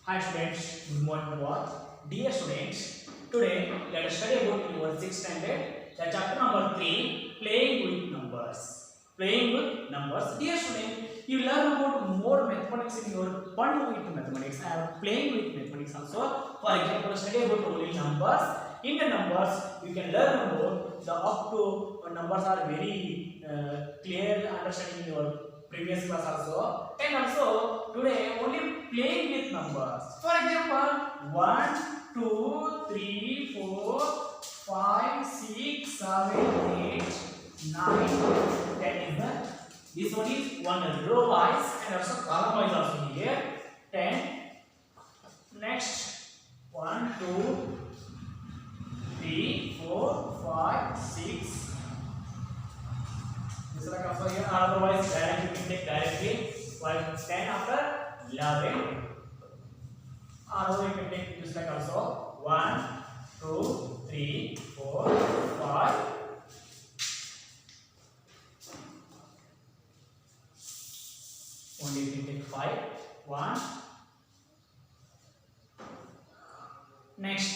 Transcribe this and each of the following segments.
Hi students, good morning to all. Dear students, today let us study about your 6th standard, the chapter number 3, playing with numbers. Playing with numbers. Dear student, you learn about more mathematics in your fun with mathematics and playing with mathematics also. For example, study about only numbers. In the numbers, you can learn about the up to numbers are very clear understanding in your previous class also. And also today only playing with numbers. For example, 1, 2, 3, 4, 5, 6, 7, 8, 9, 10 is the this one is one row wise and also column wise also here. 10. Next 1, 2, 3, 4, 5, 6. This like also here otherwise directly you can take directly while 10 after 11. Otherwise you can take this like also 1, 2, 3, 4, 5. Only you can take 5. 1. Next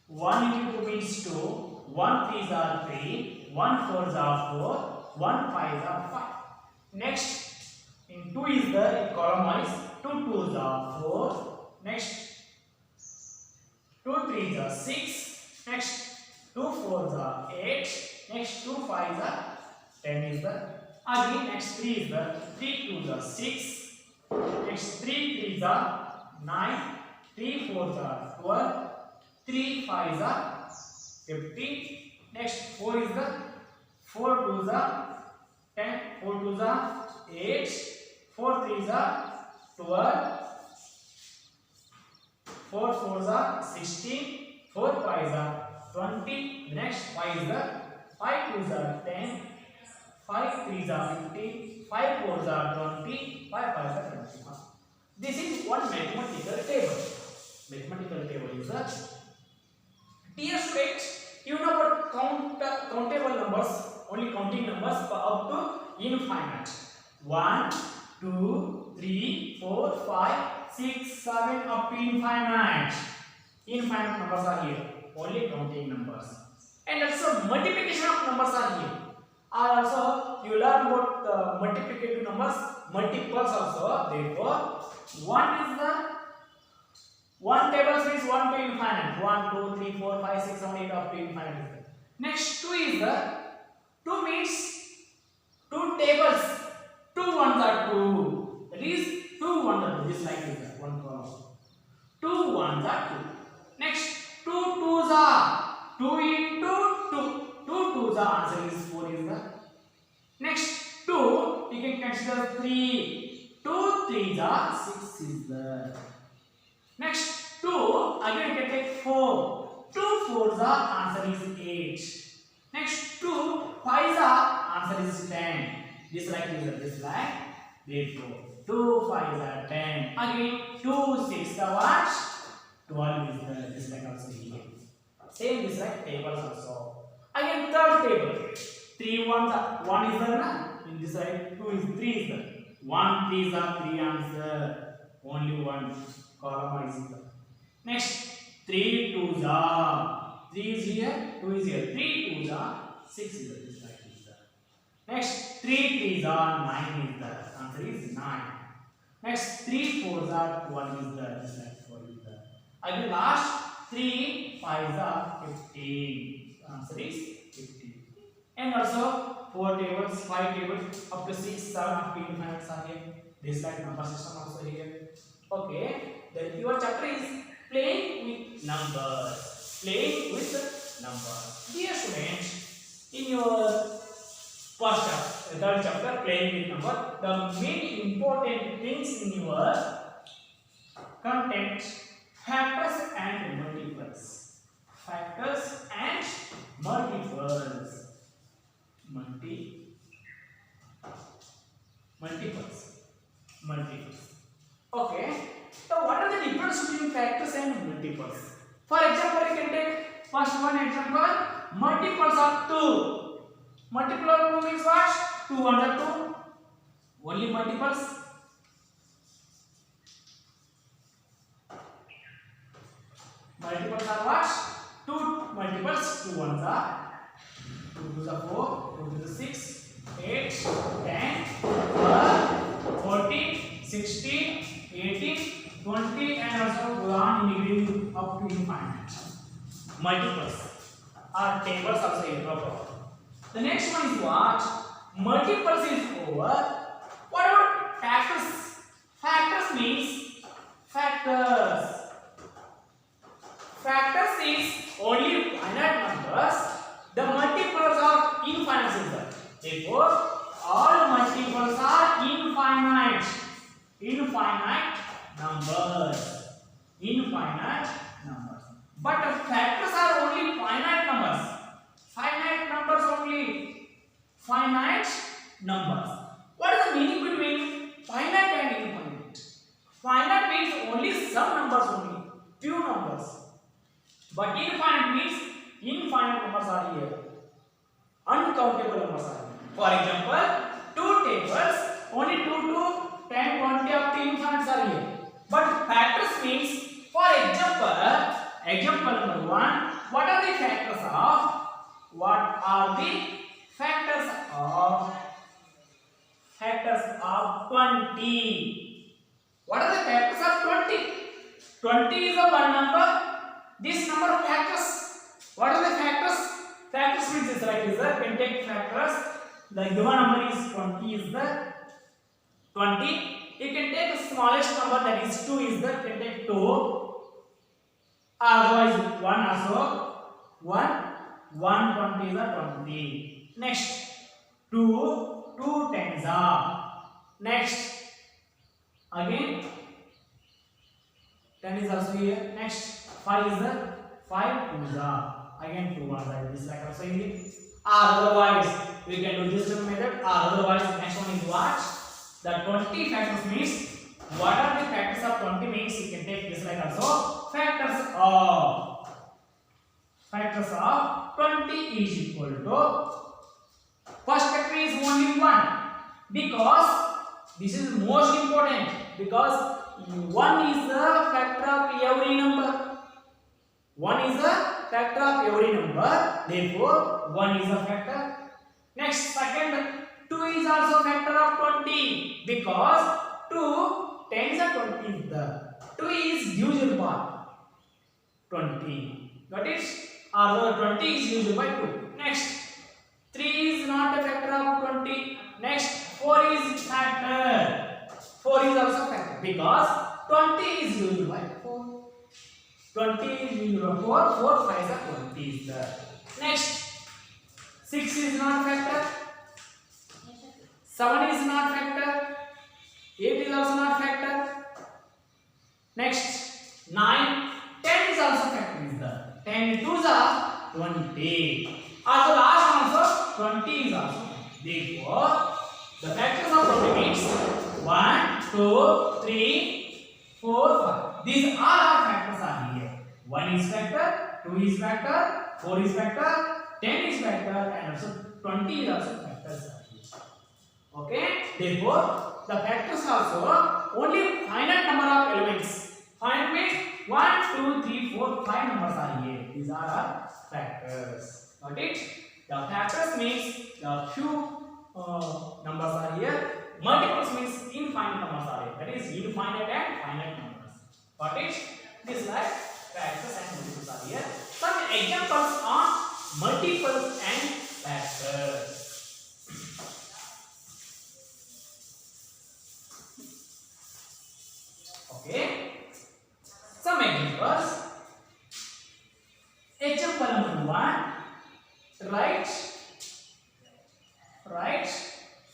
1 into 2 means 2. 1 3s are 3. 1 4s are 4. 1 5s are 5. Next in 2 is the in column wise 2 2s are 4. Next 2 3s are 6. Next 2 4s are 8. Next 2 5s are 10 is the again next 3 is the 3 2s are 6. Next 3 3s are 9. 3 4s are 12. 3 5s are 15. Next 4 is the 4 2s are 10. 4 2s are 8. 4 3s are 12. 4 4s are 16. 4 5s are 20. Next 5 is the 5 2s are 10. 5 3s are 15. 5 4s are 20. 5 5s are 21. This is one mathematical table. Mathematical table is a dear students, you know about countable numbers, only counting numbers up to infinite. 1, 2, 3, 4, 5, 6, 7 up to infinite. Infinite numbers are here, only counting numbers. And also multiplication of numbers are here. Also you learn about multiplicative numbers, multiples also. Therefore, 1 is the one table means 1 to infinite. 1, 2, 3, 4, 5, 6, 7, 8 up to infinite. Next 2 is the 2 means 2 tables. 2 ones are 2. That is 2 ones are 2. This like is that one column. 2 ones are 2. Next 2 twos are 2 into 2. 2 twos are answer is 4 is the. Next 2 you can consider 3. 2 threes are 6 is the. Next 2 again you can take 4. 2 4s are answer is 8. Next 2 5s are answer is 10. This like is this like. Therefore 2 5s are 10. Again 2 6 the what? 12 is the this like also here. Same this like tables also. Again third table. 3 1s are 1 is the na? In this side 2 is 3 is the. 1 3s are 3 answer. Only one column is the. Next 3 2s are 3 is here, 2 is here. 3 2s are 6 is the. This like is the. Next 3 3s are 9 is the. Answer is 9. Next 3 4s are 1 is the. This like 4 is the. Again last 3 5s are 15. Answer is 15. And also 4 tables, 5 tables up to 6, 7 up to infinite are here. This like number system also here. Okay, then your chapter is playing with numbers. Playing with numbers. Dear students, in your first chapter, third chapter, playing with numbers, the main important things in your content, factors and multiples. Factors and multiples. Multiples. Okay. So what are the difference between factors and multiples? For example, you can take first one example, multiples of 2. Multiple of 2 means what? 2 under 2. Only multiples. Multiples are what? 2 multiples. 2 ones are 2 to the 4, 2 to the 6, 8, 10, 12, 14, 16, 18, 20, and also go on increasing up to infinite. Multiples are tables also here, no problem. The next one is what? Multiples is over. What about factors? Factors means factors. Factors is only finite numbers. The multiples are infinite system. Therefore, all multiples are infinite. Infinite numbers. Infinite numbers. But the factors are only finite numbers. Finite numbers only. Finite numbers. What is the meaning between finite and infinite? Finite means only some numbers only. Few numbers. But infinite means infinite numbers are here. Uncountable numbers are here. For example, 2 tables, only 2 to 10, 20 up to infinite are here. But factors means, for example number 1, what are the factors of? What are the factors of? Factors of 20. What are the factors of 20? 20 is a one number. This number of factors. What are the factors? Factors means is like this. You can take factors. The given number is 20 is the 20. You can take the smallest number, that is 2 is the, you can take 2. Otherwise 1 also. 120 is the 20. Next 2 tens are. Next again 10 is also here. Next 5 is the 5 twos are. Again 2 ones are this like also here. Otherwise we can do this method. Otherwise next one is what? The 20 factors means what are the factors of 20 means you can take this like also. Factors of 20 is equal to, first factor is only 1, because this is most important, because 1 is the factor of every number. 1 is the factor of every number, therefore 1 is a factor. Next, second, 2 is also factor of 20, because 2 tens are 20 is the 2 is divisible by 20. Got it? Although 20 is divisible by 2. Next, 3 is not a factor of 20. Next, 4 is factor. 4 is also factor, because 20 is divisible by 4. 20 is divisible by 4. 4 5 are 20 is the. Next, 6 is not factor. 7 is not factor. 8 is also not factor. Next, 9, 10 is also factor is the. 10 2s are 20. Also last one also 20 is also. Therefore, the factors of 20 means 1, 2, 3, 4, 5. These all our factors are here. 1 is factor, 2 is factor, 4 is factor, 10 is factor, and also 20 is also factors. Okay? Therefore, the factors also only finite number of elements. Finite means 1, 2, 3, 4, 5 numbers are here. These are our factors. Got it? The factors means the few numbers are here. Multiples means infinite numbers are here. That is infinite and finite numbers. Got it? This like factors and multiples are here. Some examples on multiples and factors. Okay. Some examples. Example number 1. Write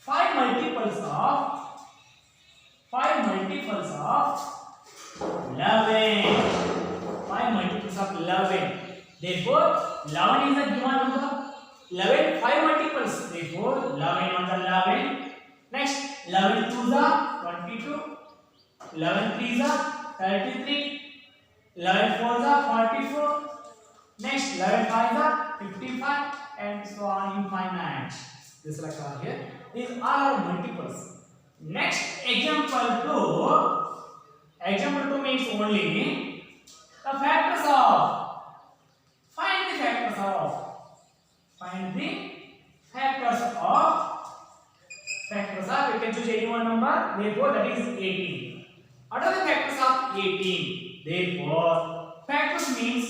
5 multiples of 11. 5 multiples of 11. Therefore, 11 is a given number. 11 5 multiples. Therefore, 11 on the 11. Next, 11 2s are 22. 11 3s are 33. 11 4s are 44. Next, 11 5s are 55, and so on infinite. This like are here. These are multiples. Next, example 2. Example 2 means only the factors of therefore that is 18. What are the factors of 18? Therefore, factors means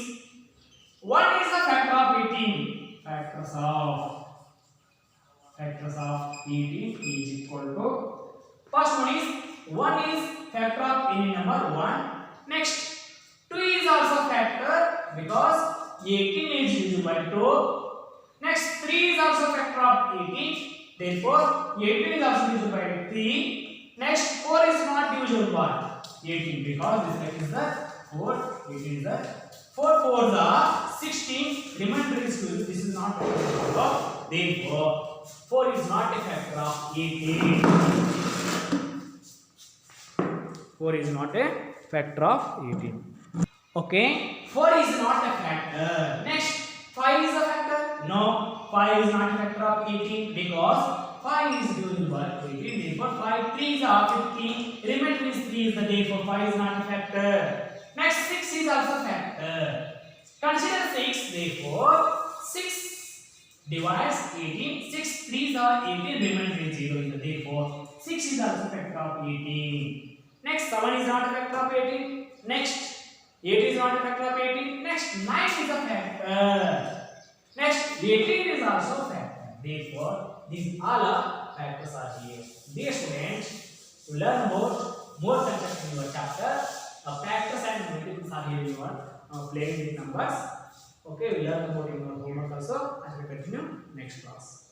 what is the factor of 18? Factors of 18 is equal to, first one is factor of any number 1. Next, 2 is also factor because 18 is divisible by 2. Next, 3 is also factor of 18. Therefore, 18 is also divisible by 3. Next, 4 is not divisible by 18 because this fact is the 4. 18 is the 4 4s are 16. Remainder is 2. This is not a factor of. Therefore, 4 is not a factor of 18. 4 is not a factor of 18. Okay, 4 is not a factor. Next, 5 is a factor? No, 5 is not a factor of 18 because 5 is divisible by 18. Therefore, 5 3s are 15. Remainder is 3 is the therefore 5 is not a factor. Next, 6 is also a factor. Consider 6. Therefore, 6 divides 18. 6 3s are 18. Remainder is 0. Therefore, 6 is also a factor of 18. Next, 7 is not a factor of 18. Next, 8 is not a factor of 18. Next, 9 is a factor. Next, 18 is also a factor. Therefore, these all are factors are here. Dear students, to learn more concepts in your chapter, factors and multiples are here you are playing with numbers. Okay, we learn more in your homework also as we continue next class.